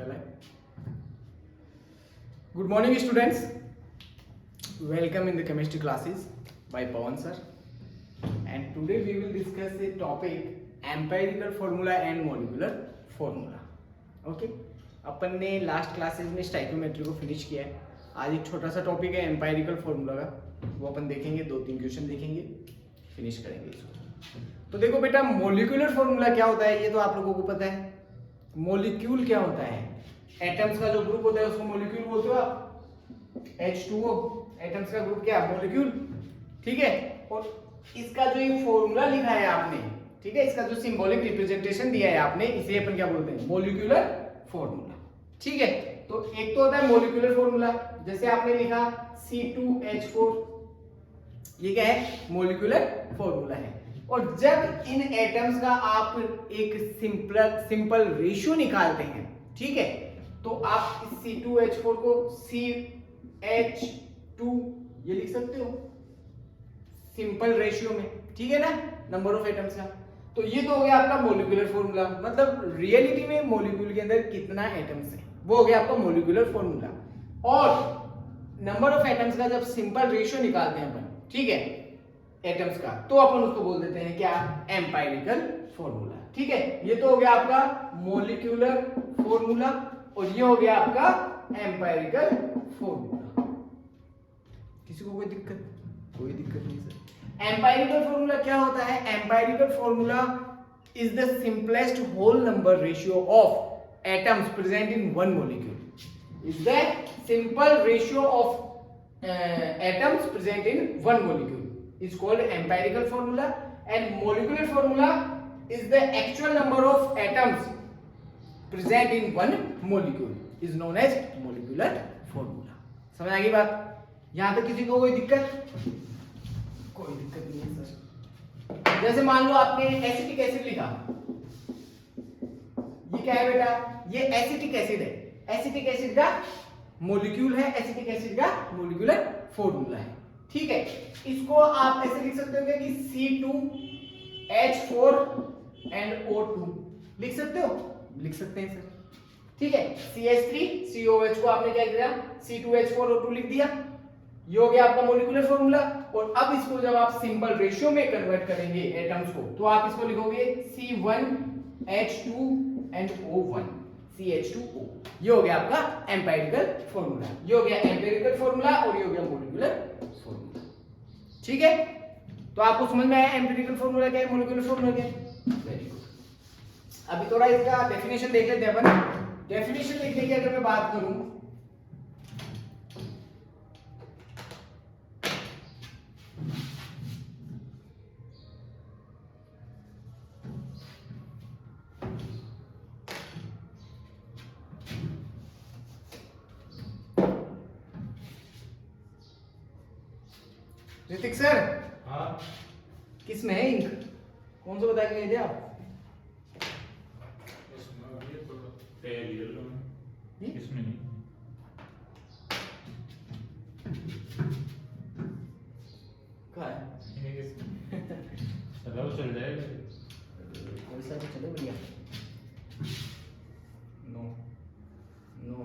Good morning students, welcome in the chemistry classes by Pawan sir, and today we will discuss a topic empirical formula and molecular formula. Okay, अपन ने last classes में stoichiometry को finish किया है. आज एक छोटा सा topic है एम्पायरिकल फॉर्मूला का, वो अपन देखेंगे, 2-3 क्वेश्चन देखेंगे, फिनिश करेंगे इसको. तो देखो बेटा, मोलिकुलर फॉर्मूला क्या होता है ये तो आप लोगों को पता है. मोलिक्यूल क्या होता है? एटम्स का जो ग्रुप होता है उसको मोलिक्यूल बोलते हो आप. H2O एटम्स का ग्रुप क्या है? मोलिक्यूल. ठीक है. और इसका जो ये फॉर्मूला लिखा है आपने, ठीक है, इसका जो सिंबॉलिक रिप्रेजेंटेशन दिया है आपने, इसे अपन क्या बोलते हैं? Molecular formula. ठीक है. तो एक तो होता है मोलिकुलर फॉर्मूला, जैसे आपने लिखा C2H4, ये क्या है? मोलिकुलर फॉर्मूला है. और जब इन एटम्स का आप एक सिंपल रेशियो निकालते हैं, ठीक है, तो आप इस C2H4 को CH2 ये लिख सकते हो सिंपल रेशियो में. ठीक है ना, नंबर ऑफ एटम्स का. तो ये तो हो गया आपका मोलिकुलर फॉर्मूला, मतलब रियलिटी में मॉलिक्यूल के अंदर कितना एटम्स है, वो हो गया आपका मोलिकुलर फॉर्मूला. और नंबर ऑफ एटम्स का जब सिंपल रेशियो निकालते हैं अपन, ठीक है, एटम्स का, तो अपन उसको बोल देते हैं क्या? Empirical formula. ठीक है. ये तो हो गया आपका मोलिकुलर फॉर्मूला और ये हो गया आपका एम्पायरिकल फॉर्मूला. किसी को कोई दिक्कत? कोई दिक्कत नहीं सर. एम्पायरिकल फॉर्मूला क्या होता है? Empirical formula is the simplest whole number ratio of atoms present in one molecule. Is the simple ratio of atoms present in one molecule is called empirical formula, and molecular formula is the actual number of atoms present in one molecule is known as molecular formula. समझ आ गई बात? यहां तक किसी को कोई दिक्कत? कोई दिक्कत नहीं है सर. जैसे मान लो आपने एसिटिक एसिड लिखा, ये क्या है बेटा? ये एसिटिक एसिड है. एसिटिक एसिड का मॉलिक्यूल है, एसिटिक एसिड का मॉलिक्यूलर फॉर्मूला है. ठीक है. इसको आप ऐसे लिख सकते हो कि C2H4 and O2 लिख सकते हो? लिख सकते हैं सर. ठीक है. CH3COH को आपने क्या किया? C2H4O2 लिख दिया. ये हो गया आपका मॉलिक्यूलर फॉर्मूला. और अब इसको जब आप सिंपल रेशियो में कन्वर्ट करेंगे एटम्स को, तो आप इसको लिखोगे C1H2 and O1 CH2O. ये हो गया आपका एम्पायरिकल फॉर्मूला. ये हो गया एम्पिरिकल फॉर्मूला और ये हो गया मॉलिक्यूलर फॉर्मूला. ठीक है. तो आपको समझ में आया एम्पिरिकल फॉर्मूला क्या है, मॉलिक्यूलर फॉर्मूला क्या है? Very good. अभी थोड़ा इसका डेफिनेशन देख लेते हैं अपन. डेफिनेशन लिखने की अगर मैं बात करूं, ऋतिक सर. हाँ. किस में है इंक? कौन सा बता के गए थे आप? इसमें नहीं. कहाँ है? चल जाएगा. कोई सा भी चले भैया. No no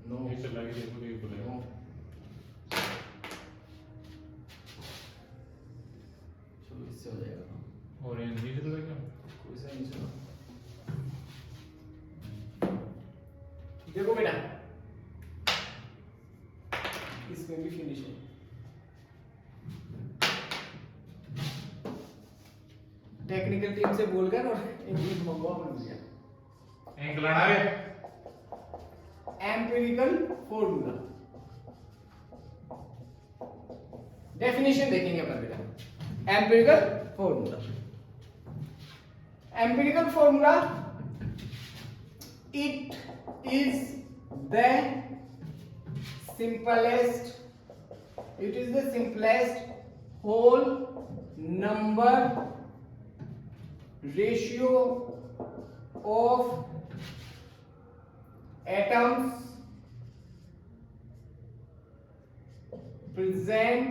no. ये चला के देखो, ये बोलेगा. चलो इससे हो जाएगा. और ये नहीं चल रहा क्या? कोई सा नहीं चला. देखो बेटा, इसमें भी फिनिश है. टेक्निकल टीम से बोलकर और इंग्लिश मंगवा बन गया. इंग्लैंड है. एम्पिरिकल फॉर्मूला डेफिनेशन देखेंगे अपन बेटा. Empirical formula. Empirical formula, it is the simplest whole number ratio of atoms present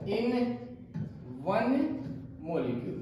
in one molecule.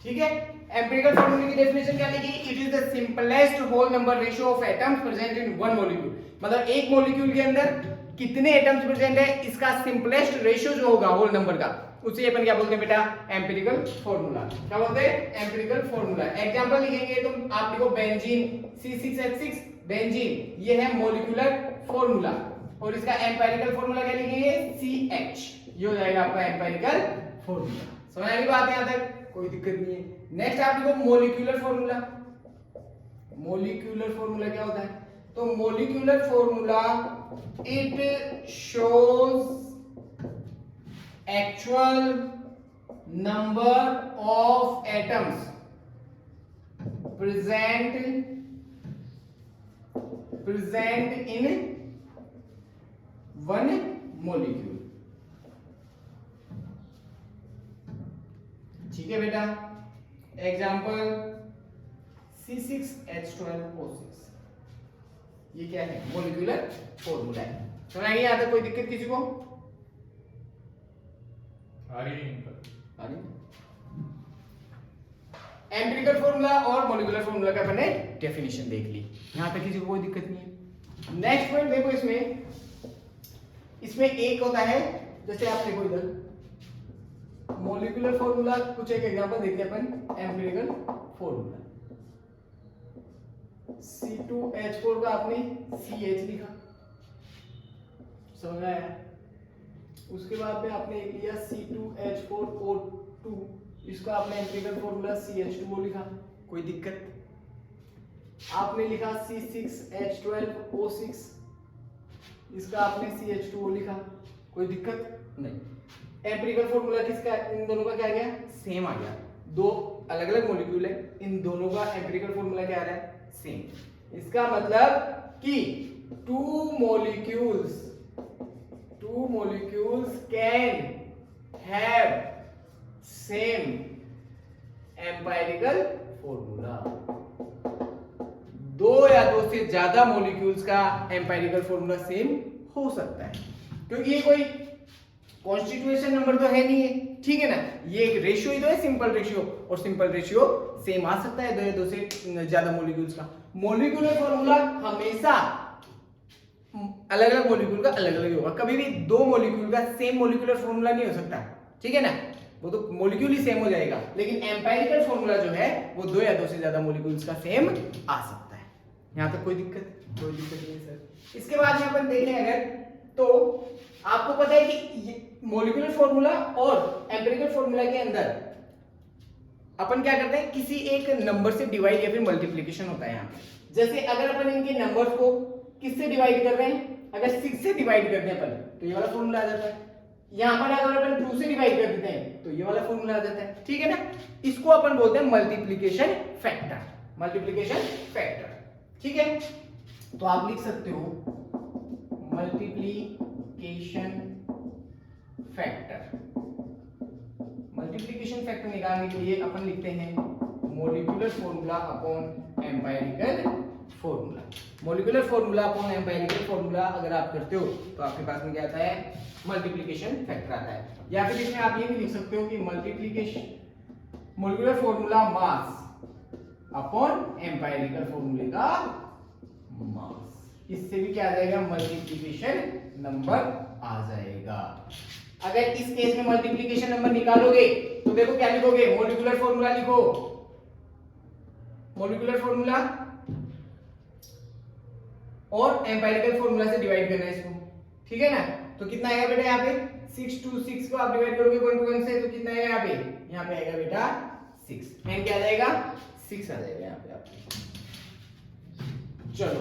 ठीक है। एम्पिरिकल फॉर्मूले की डेफिनेशन क्या लिखी? It is the simplest whole number ratio of atoms present in one molecule. मतलब एक molecule के अंदर कितने एटम्स प्रेजेंट है, इसका सिंपलेस्ट रेशियो जो होगा होल नंबर का, उसे अपन क्या बोलते हैं बेटा? Empirical formula. क्या बोलते हैं? Empirical formula. एग्जांपल लिखेंगे तो आप लिखो बेंजीन C6H6, बेंजीन ये है मॉलिक्यूलर फॉर्मूला, और इसका एम्पिरिकल फॉर्मूला क्या लिखेंगे? CH। ये हो जाएगा आपका एम्पिरिकल फॉर्मूला। समझ आ गई बात यहां तक? कोई दिक्कत नहीं है। नेक्स्ट आप लिखो मॉलिक्यूलर फॉर्मूला। मॉलिक्यूलर फॉर्मूला क्या होता है? तो molecular formula it shows actual number of atoms present in one molecule। ठीक है बेटा। एग्जाम्पल C6H12O6, ये क्या है? मॉलिक्यूलर फॉर्मूला है। समझ आई यहां तक? कोई दिक्कत किसी को? आ रही है इनका? आ रही है। एम्पिरिकल फॉर्मूला और मॉलिक्यूलर फॉर्मूला का अपने डेफिनेशन देख ली, यहां तक किसी को कोई दिक्कत नहीं है। नेक्स्ट पॉइंट देखो, इसमें एक होता है, जैसे आप देखो इधर मॉलिक्यूलर फॉर्मूला, कुछ एक एग्जांपल देखते हैं अपन। एम्पिरिकल फॉर्मूला C2H4 का आपने CH लिखा, समझ आया? उसके बाद में आपने लिया C2H4O2, इसका आपने एम्पिरिकल फॉर्मूला CH2O लिखा, कोई दिक्कत? आपने लिखा C6H12O6, इसका आपने CH2O लिखा, कोई दिक्कत नहीं। एम्पिरिकल फॉर्मूला किसका? इन दोनों का क्या गया? सेम आ गया। दो अलग अलग मॉलिक्यूल है, इन दोनों का एम्पिरिकल फॉर्मूला क्या आ रहा है? सेम। इसका मतलब कि to molecules can have same empirical formula। दो या दो से ज्यादा मॉलिक्यूल्स का एम्पिरिकल फॉर्मूला सेम हो सकता है, क्योंकि ये कोई कॉन्स्टिट्यूएशन नंबर तो है नहीं है, ठीक है ना? ये एक रेशियो ही तो है, सिंपल रेशियो, और सिंपल रेशियो सेम आ सकता है दो या दो से ज्यादा मॉलिक्यूल्स का। मॉलिक्यूलर फॉर्मूला हमेशा अलग अलग मॉलिक्यूल का अलग अलग होगा, कभी भी दो मॉलिक्यूल का सेम मॉलिक्यूलर फॉर्मूला नहीं हो सकता, ठीक है ना? वो तो मॉलिक्यूल ही सेम हो जाएगा, लेकिन एम्पिरिकल फॉर्मूला जो है वो दो या दो से ज्यादा मॉलिक्यूल्स का सेम आ सकता है। यहां तक कोई दिक्कत नहीं है सर। इसके बाद में अपन देखें अगर, तो आपको पता है कि मॉलिक्यूलर फॉर्मूला और एम्पिरिकल फॉर्मूला के अंदर अपन क्या करते हैं? किसी एक नंबर से डिवाइड या फिर मल्टीप्लिकेशन होता है यहाँ पे। जैसे अगर अपन इनके नंबर्स को किससे डिवाइड कर रहे हैं? अगर 6 से डिवाइड करते हैं अपन, तो ये वाला फॉर्मूला आ जाता है। यहां पर अगर अपन 2 से डिवाइड कर देते हैं, तो ये वाला फॉर्मूला आ जाता है, ठीक है ना? इसको अपन बोलते हैं मल्टीप्लिकेशन फैक्टर। मल्टीप्लिकेशन फैक्टर, ठीक है? तो आप लिख सकते हो मल्टीप्लिकेशन फैक्टर। मल्टीप्लिकेशन फैक्टर निकालने के लिए अपन लिखते हैं molecular formula upon empirical formula. Molecular formula upon empirical formula अगर आप करते हो तो आपके पास में क्या आता है? मल्टीप्लिकेशन फैक्टर आता है। या फिर इसमें आप ये भी लिख सकते हो कि molecular formula mass upon empirical फॉर्मूले का मास। इससे भी क्या आ जाएगा? मल्टीप्लिकेशन नंबर आ जाएगा। अगर इस केस में मल्टीप्लिकेशन नंबर निकालोगे तो देखो क्या लिखोगे? मॉलिक्यूलर फॉर्मूला लिखो, मॉलिक्यूलर फॉर्मूला और एम्पिरिकल फॉर्मूला से डिवाइड करना है इसको, ठीक है ना? तो कितना आएगा बेटा यहाँ पे? 6 to 6 को आप डिवाइड करोगे 1 to 1 से, तो कितना आएगा यहाँ पे? यहाँ पे आएगा बेटा 6। एंड क्या आ जाएगा? 6 आ जाएगा यहाँ पे आपके। चलो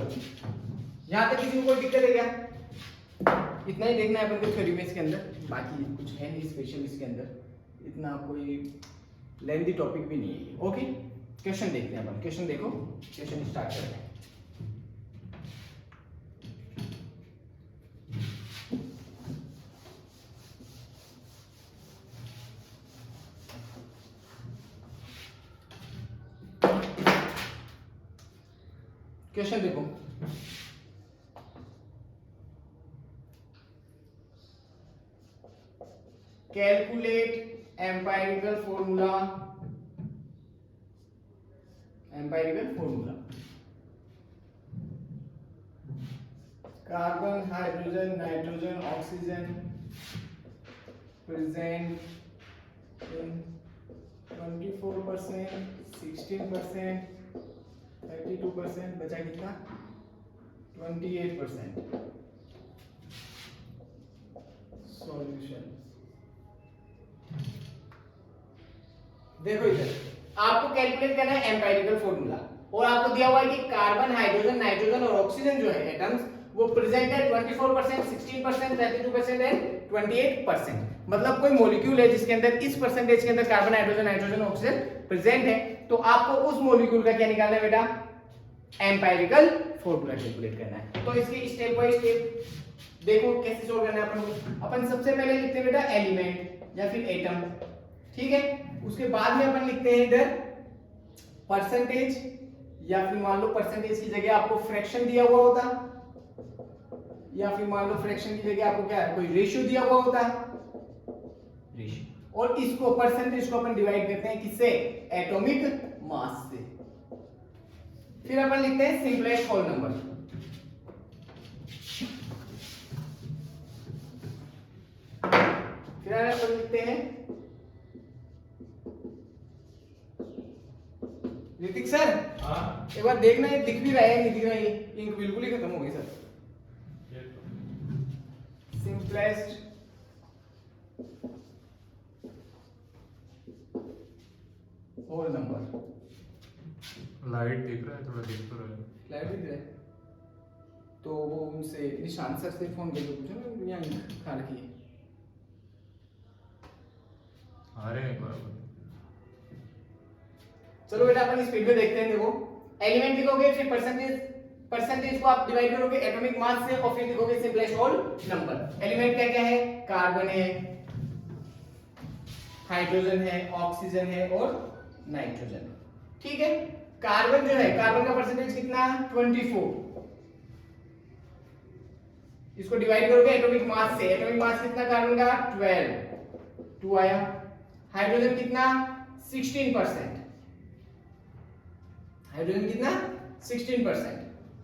यहाँ तक किसी को कोई दिक्कत है क्या? इतना ही देखना है अपन को थ्योरी में इसके अंदर, बाकी कुछ है नहीं स्पेशल इसके अंदर, इतना कोई लेंथी टॉपिक भी नहीं है। ओके, क्वेश्चन देखते हैं अपन। क्वेश्चन देखो, क्वेश्चन स्टार्ट करते हैं। क्वेश्चन देखो, calculate empirical formula carbon, hydrogen, nitrogen, oxygen present in 24%, 16%, 32%, बचा कितना 28%। सॉल्यूशन देखो इधर आपको कैलकुलेट करना है एम्पायरिकल फॉर्मूला, और आपको दिया हुआ है कि कार्बन, हाइड्रोजन, नाइट्रोजन और ऑक्सीजन जो है एटम्स वो प्रेजेंट है 24%, 16%, 32% एंड 28%। मतलब कोई मॉलिक्यूल है जिसके अंदर इस परसेंटेज के अंदर carbon, hydrogen, nitrogen, oxygen present है, तो आपको उस मॉलिक्यूल का क्या निकालना है बेटा, एम्पायरिकल फॉर्मूला कैलकुलेट करना है। तो इसकी स्टेप बाय स्टेप देखो कैसे सोल्व करना है अपन को। अपन सबसे पहले लिखते हैं बेटा एलिमेंट या फिर एटम, ठीक है। उसके बाद में अपन लिखते हैं इधर परसेंटेज, या फिर मान लो परसेंटेज की जगह आपको फ्रैक्शन दिया हुआ होता, या फिर मान लो फ्रैक्शन की जगह आपको क्या है, कोई रेशियो दिया हुआ होता, रेशियो। और इसको परसेंटेज को अपन डिवाइड करते हैं किससे, एटॉमिक मास से। फिर अपन लिखते हैं सिंपलेस्ट होल नंबर। फिर अपन लिखते हैं ऋतिक सर, हाँ एक बार देखना ये दिख भी रहा है नहीं दिख रहा है, ये इंक बिल्कुल ही खत्म हो गई सर। ये तो सिंपलेस्ट होल नंबर। लाइट दिख रहा है, थोड़ा दिख तो रहा है। लाइट दिख रहा है तो वो उनसे निशान सर से फोन करके पूछो ना, यहाँ इंक खा रखी है। आ रहे हैं बराबर। चलो बेटा अपन इस स्पीड में देखते हैं। देखो एलिमेंट लिखोगे, फिर परसेंटेज को आप डिवाइड करोगे एटॉमिक मास से, और फिर लिखोगे सिंपलेस्ट होल नंबर। एलिमेंट क्या क्या है, कार्बन है, हाइड्रोजन है, ऑक्सीजन है और नाइट्रोजन, ठीक है। कार्बन जो है, कार्बन का परसेंटेज कितना, 24। इसको डिवाइड करोगे एटॉमिक मास से, एटॉमिक मास कितना कार्बन का, 12, 2 आया। हाइड्रोजन कितना, 16%, हाइड्रोजन कितना 16%,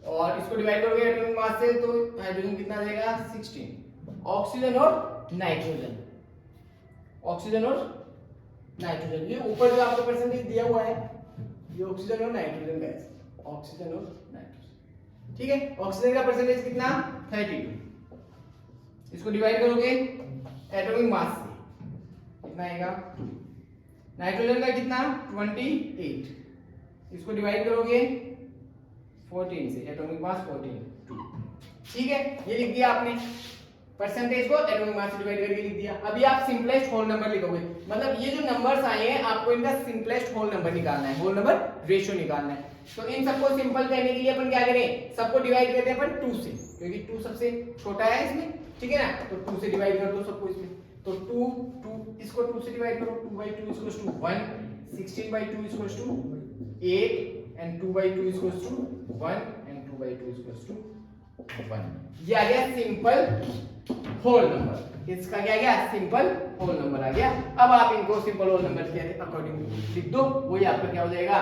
और इसको डिवाइड करोगे एटॉमिक मास से तो हाइड्रोजन कितना आ जाएगा 16। ऑक्सीजन और नाइट्रोजन, ऑक्सीजन और नाइट्रोजन, ये ऊपर जो आपको परसेंटेज दिया हुआ है ये ऑक्सीजन और नाइट्रोजन का है, ऑक्सीजन और नाइट्रोजन, ठीक है। ऑक्सीजन का परसेंटेज कितना 32, इसको डिवाइड करोगे एटॉमिक मास से कितना आएगा 2। नाइट्रोजन का कितना 28, इसको डिवाइड करोगे 14 से, एटॉमिक मास 14, 2, ठीक है। ये लिख दिया आपने, परसेंटेज को एटॉमिक मास से डिवाइड करके लिख दिया। अभी आप सिंपलेस्ट होल नंबर लिखोगे, मतलब ये जो नंबर्स आए हैं आपको इनका सिंपलेस्ट होल नंबर निकालना है, होल नंबर रेशियो निकालना है। तो इन सबको सिंपल करने के लिए अपन क्या करें, सबको डिवाइड करते हैं अपन 2 से, क्योंकि 2 सबसे छोटा है इसमें, ठीक है ना। तो 2 से डिवाइड कर दो सबको इसमें, तो 2 2 इसको 2 से डिवाइड करो, 2/2 = 1, 16/2 = 8 and 2/2 = 1 and 2/2 = 1। ये आ गया सिंपल होल नंबर, इसका क्या गया, सिंपल होल नंबर आ गया। अब आप इनको सिंपल होल नंबर के अकॉर्डिंग लिख दो, वही आपका क्या हो जाएगा,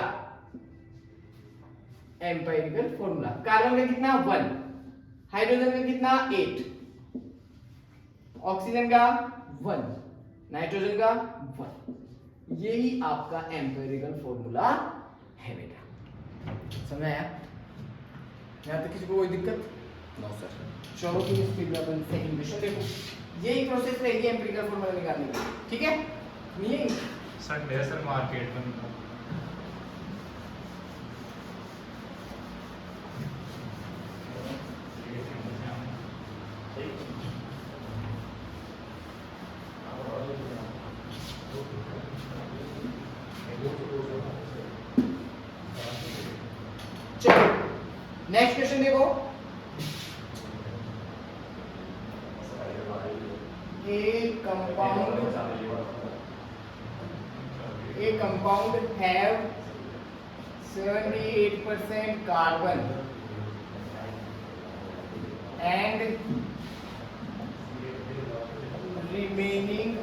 एम्पायरिकल फॉर्मूला। कार्बन का कितना 1, हाइड्रोजन का कितना 8, ऑक्सीजन का 1, नाइट्रोजन का 1। यही आपका एम्पिरिकल फॉर्मूला है बेटा, समझ आया? यहाँ तक किसी को कोई दिक्कत? No sir. चलो तो इस फिर अपन सेकंड क्वेश्चन देखो, यही प्रोसेस रहेगी एम्पिरिकल फॉर्मूला निकालने की, ठीक है। नहीं है संडे सर मार्केट में चलो नेक्स्ट क्वेश्चन देखो, a compound have 78% carbon and remaining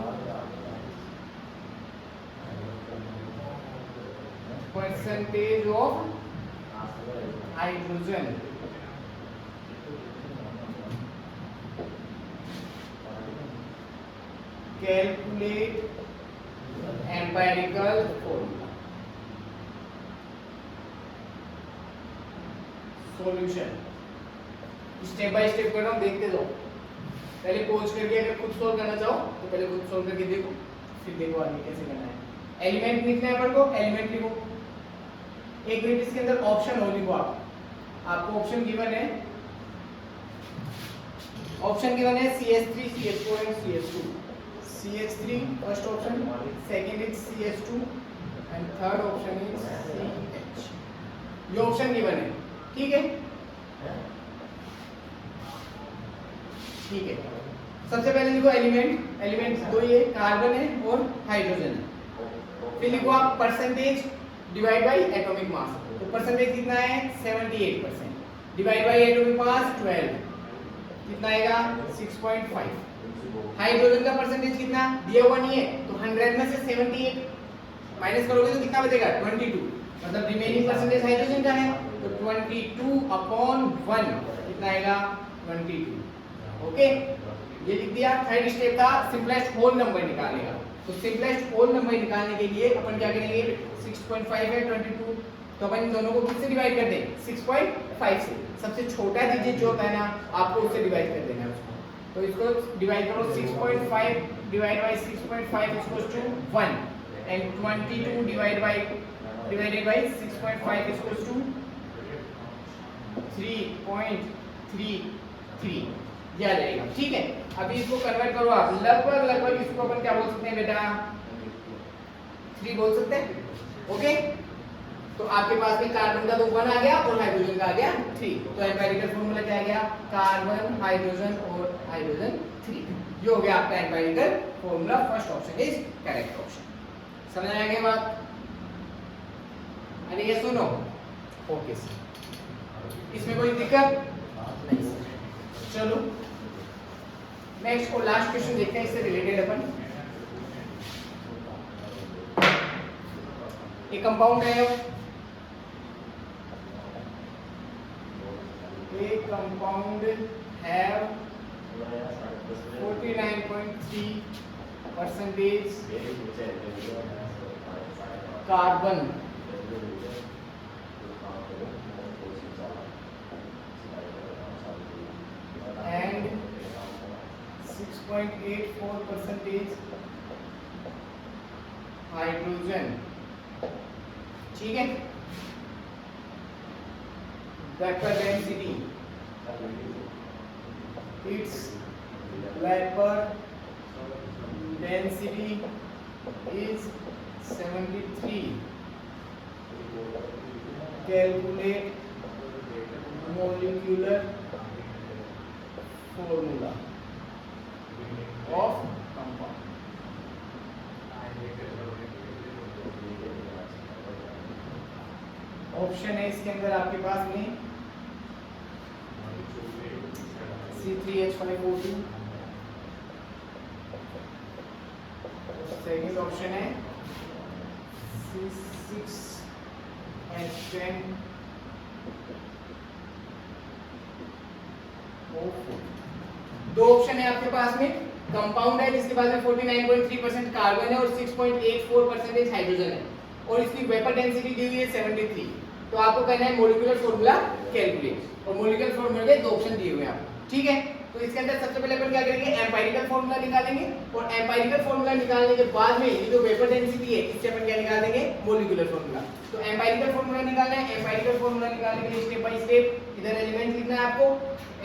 percentage of hydrogen calculate empirical formula solution. Step by step कर रहा हूं, देखते जाओ। पहले पॉज करके अगर खुद सोल्व करना चाहो तो पहले खुद सोल्व करके देखो, फिर देखो आगे कैसे करना है। एलिमेंट लिखना है अपन को, एलिमेंट लिखो। एक मिनट इसके अंदर ऑप्शन हो लिखो आप। आपको ऑप्शन गिवन है, ऑप्शन गिवन है CH3, CH4 and CH2। CH3 first option, second is CH2 and third option is CH। ये ऑप्शन गिवन है, ठीक है। ठीक है, सबसे पहले लिखो एलिमेंट। एलिमेंट दो ये कार्बन है और हाइड्रोजन है। फिर लिखो आप percentage divide by atomic mass. तो परसेंटेज कितना है 78%, डिवाइड बाय एटॉमिक मास 12, कितना आएगा 6.5। हाइड्रोजन का परसेंटेज कितना दिया हुआ नहीं है, तो 100 में से 78 माइनस करोगे तो कितना बचेगा 22, मतलब रिमेनिंग परसेंटेज हाइड्रोजन का है, तो 22/1 कितना आएगा 22। ओके, ये लिख दिया। थर्ड स्टेप था सिंपलेस्ट होल नंबर निकालने का। तो सिंपलेस्ट होल नंबर निकालने के लिए अपन क्या करेंगे, 6.5 है 22, तो अपन इन दोनों को किससे डिवाइड कर दें 6.5 से। सबसे छोटा डिजिट जो होता है ना आपको उससे डिवाइड कर देना है उसको। तो इसको डिवाइड करो, 6.5 divide by 6.5 equals to 1 and 22 divided by 6.5 equals to 3.33 ये आ जाएगा, ठीक है। अभी इसको कन्वर्ट करो आप, लगभग इसको अपन क्या बोल सकते हैं बेटा 3 बोल सकते हैं। ओके, तो आपके पास में कार्बन का तो 1 आ गया और हाइड्रोजन का आ गया 3। तो एम्पिरिकल फॉर्मूला क्या आ गया, कार्बन हाइड्रोजन और हाइड्रोजन 3। ये हो गया आपका empirical formula. First option is correct option. समझ आया क्या बात? अरे ये सुनो, ओके सर, इसमें कोई दिक्कत नहीं। चलो नेक्स्ट और लास्ट क्वेश्चन देखते हैं, इससे रिलेटेड अपन। एक कंपाउंड है, एक compound have 49.3% carbon and 6.84% hydrogen, ठीक है। Vapour density, its vapor density is 73. Calculate molecular formula of compound. Option है इसके अंदर आपके पास में C3H5O2, सेकेंड ऑप्शन है C6H10O4। दो ऑप्शन है आपके पास में, कंपाउंड है जिसके पास में 49.3% कार्बन है और 6.84% हाइड्रोजन है और इसकी वेपर डेंसिटी दी हुई है 73। तो आपको करना है मॉलिक्यूलर फॉर्मूला कैलकुलेट, और मॉलिक्यूलर फॉर्मूला के दो ऑप्शन दिए हुए हैं आपको, ठीक है। तो इसके अंदर सबसे पहले अपन क्या करेंगे, एम्पिरिकल फॉर्मूला निकालेंगे और एम्पिरिकल फॉर्मूला निकालने के बाद में ये जो वेपर डेंसिटी है इससे अपन क्या निकाल देंगे, मॉलिक्यूलर फॉर्मूला। तो एम्पिरिकल फॉर्मूला निकालना है। एम्पिरिकल फॉर्मूला निकालने के लिए स्टेप बाय स्टेप इधर एलिमेंट लिखना है आपको।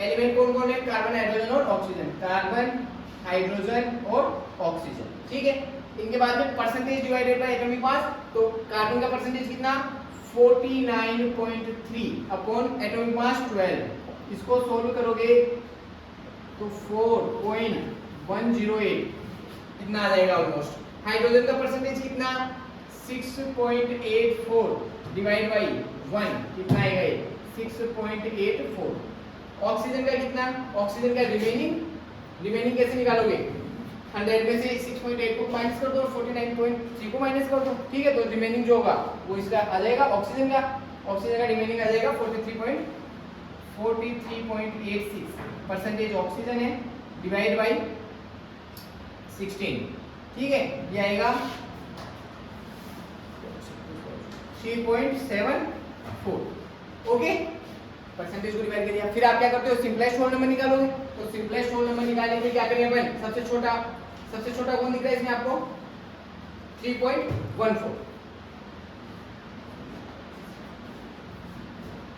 एलिमेंट कौन कौन है, कार्बन हाइड्रोजन और ऑक्सीजन, कार्बन हाइड्रोजन और ऑक्सीजन, ठीक है। इनके बाद में percentage divided by atomic mass. तो कार्बन का परसेंटेज कितना 49.3 अपॉन एटॉमिक मास 12। इसको सोल्व करोगे तो 4.108 इतना आ जाएगा ऑलमोस्ट। हाइड्रोजन का परसेंटेज कितना 6.84 डिवाइड बाय 1 कितना आएगा ये 6.84। ऑक्सीजन का कितना, ऑक्सीजन का रिमेनिंग कैसे निकालोगे, 100 में से 6.8 को माइनस कर दो और 49.3 को माइनस कर दो, ठीक है। तो रिमेनिंग जो होगा वो इसका आ जाएगा ऑक्सीजन का रिमेनिंग आ जाएगा 43.86 परसेंटेज ऑक्सीजन है डिवाइड बाई 16, ठीक है। ये आएगा 3.74, ओके। परसेंटेज को डिवाइड कर दिया। फिर आप क्या करते हो, सिंपलेस्ट होल नंबर निकालोगे। तो सिंपलेस्ट होल नंबर निकालने के लिए क्या करेंगे अपन, सबसे छोटा कौन दिख रहा है इसमें आपको, 3.14,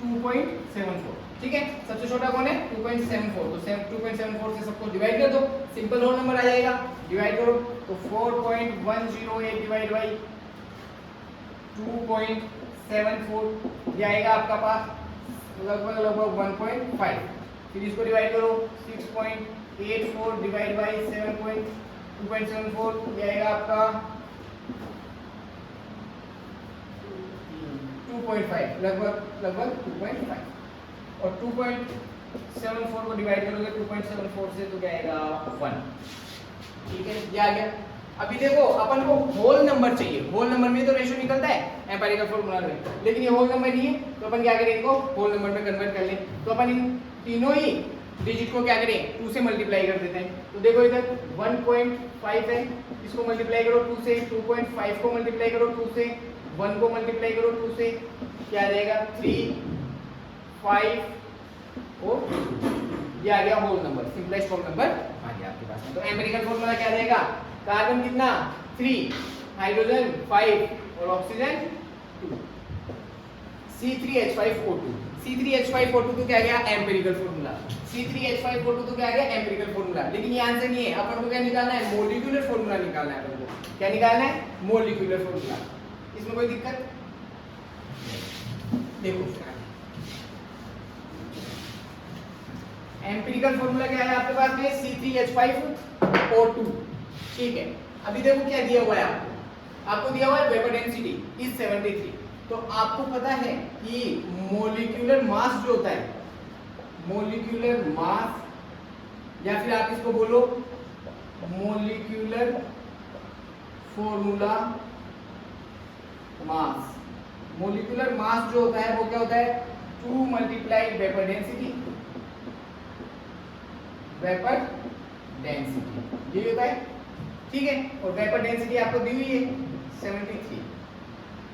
2.74, ठीक है। सबसे छोटा कौन है, 2.74। तो 2.74 से सबको डिवाइड कर दो, सिंपल होल नंबर आ जाएगा। डिवाइड करो तो 4.108 डिवाइड बाई 2.74 ये आएगा आपका पास लगभग 1.5। फिर इसको डिवाइड करो 6.84 डिवाइड बाई 2.74 ये आएगा आपका 2.5, लगभग 2.5। और 2.74 को डिवाइड करोगे 2.74 से तो क्या आएगा 1, ठीक है। ये आ गया। अभी देखो अपन को होल नंबर चाहिए, होल नंबर में तो रेशियो निकलता है एम्पिरिकल फॉर्मूला में, लेकिन ये होल नंबर नहीं है। तो अपन क्या करें, इनको होल नंबर में कन्वर्ट कर लें। तो अपन इन तीनों ही डिजिट को क्या करें, 2 से मल्टीप्लाई कर देते हैं। तो देखो इधर 1.5 है, इसको मल्टीप्लाई करो 2 से, 2.5 को मल्टीप्लाई करो 2 से, 1 को मल्टीप्लाई करो 2 से, क्या आ जाएगा 3, 5 और ये आ गया whole number, simplest whole number आ गया आपके पास में। तो एम्पिरिकल फॉर्मूला क्या रहेगा, कार्बन कितना 3, हाइड्रोजन 5 और ऑक्सीजन 2, C3H5O2। C3H5O2 तो क्या गया एम्पिरिकल फॉर्मूला, C3H5O2 तो क्या गया एम्पिरिकल फॉर्मूला। लेकिन ये आंसर नहीं है, अपन को क्या निकालना है, मॉलिक्यूलर फॉर्मूला निकालना है। अपन को क्या निकालना है, मॉलिक्यूलर फॉर्मूला। इसमें कोई दिक्कत, देखो एम्पिरिकल फॉर्मूला क्या है आपके पास में, C3H5O2, ठीक है। अभी देखो क्या दिया हुआ है आपको दिया हुआ है वेपर डेंसिटी इज 73। तो आपको पता है कि मोलिक्यूलर मास जो होता है, मोलिक्यूलर मास या फिर आप इसको बोलो मोलिक्यूलर फॉर्मूला मास। मोलिक्यूलर मास जो होता है वो क्या होता है, 2 multiply vapour density, vapour density ये होता है, ठीक है। और वेपर डेंसिटी आपको दी हुई है 73,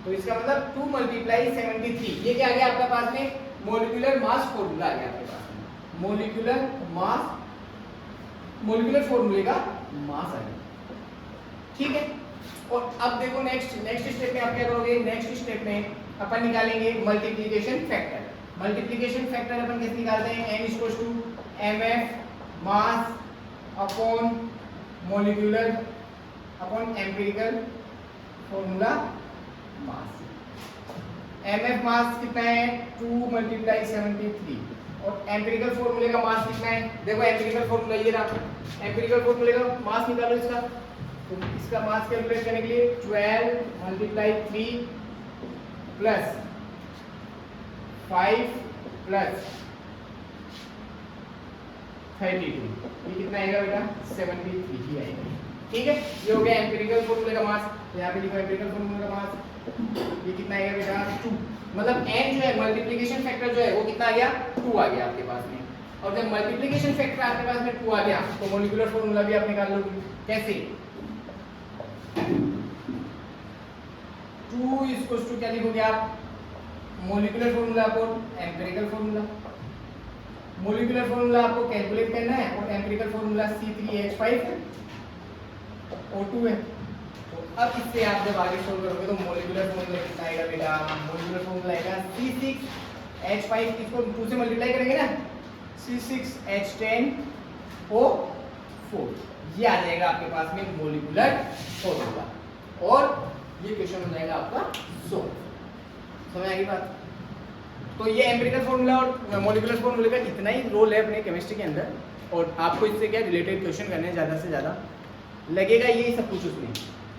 तो इसका मतलब 2 मल्टीप्लाई 73 ये क्या आ गया आपके पास में, मोलिक्यूलर मास फॉर्मूला आ गया आपके पास में। मोलिक्यूलर मास, मोलिक्यूलर फॉर्मूले का मास आ गया, ठीक है। और अब देखो नेक्स्ट स्टेप में आप क्या करोगे, नेक्स्ट स्टेप में अपन निकालेंगे मल्टीप्लिकेशन फैक्टर। मल्टीप्लिकेशन फैक्टर अपन कैसे निकालते हैं, n = mf mass upon molecular upon empirical formula mass. mf मास कितना है 2 मल्टीप्लाई 73 और एम्पिरिकल फॉर्मूले का मास कितना है, देखो एम्पिरिकल फॉर्मूला ये रहा, एम्पिरिकल फॉर्मूले का मास निकालो इसका। तो इसका मास कैलकुलेट करने के लिए 12 मल्टीप्लाई 3 प्लस 5 प्लस 32 ये कितना आएगा बेटा 73 ही आएगा, ठीक है। ये हो गया एम्पिरिकल फॉर्मूले का मास। यहाँ पे लिखो एम्पिरिकल फॉर्मूले का मास, ये कितना आएगा बेटा 2, मतलब n जो है मल्टीप्लिकेशन फैक्टर जो है वो कितना आ गया 2 आ गया आपके पास में। और जब मल्टीप्लिकेशन फैक्टर आपके पास में 2 आ गया तो मोलिक्यूलर फॉर्मूला भी आप निकाल लोगे, कैसे 2 = क्या लिखोगे आप, molecular formula upon empirical formula. Molecular formula आपको कैलकुलेट करना है और एम्पिरिकल फॉर्मूला C3H5O2 है। तो अब इससे आप जब आगे सोल्व करोगे तो मोलिकुलर फॉर्मूला कितना आएगा बेटा, मोलिकुलर फॉर्मूला आएगा C6H5, इसको 2 से मल्टीप्लाई करेंगे ना, C6H10O4 ये आ जाएगा आपके पास में मोलिकुलर फॉर्मूला। और ये क्वेश्चन हो जाएगा आपका सोल्व। समझ आ गई बात। तो ये एम्पिरिकल फॉर्मूला और मॉलिक्यूलर फॉर्मूले का इतना ही रोल है अपने केमिस्ट्री के अंदर, और आपको इससे क्या रिलेटेड क्वेश्चन करने हैं ज़्यादा से ज़्यादा, लगेगा यही सब कुछ उसमें,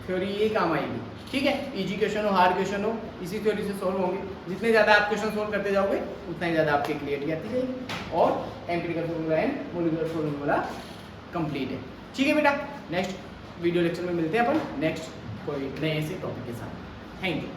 थ्योरी यही काम आएगी, ठीक है। इजी क्वेश्चन हो हार्ड क्वेश्चन हो इसी थ्योरी से सॉल्व होंगे। जितने ज़्यादा आप क्वेश्चन सॉल्व करते जाओगे उतना ही ज़्यादा आपकी क्लियरिटी आती जाएगी और empirical formula and molecular formula complete है, ठीक है बेटा। नेक्स्ट वीडियो लेक्चर में मिलते हैं अपन नेक्स्ट कोई नए से टॉपिक के साथ। Thank you.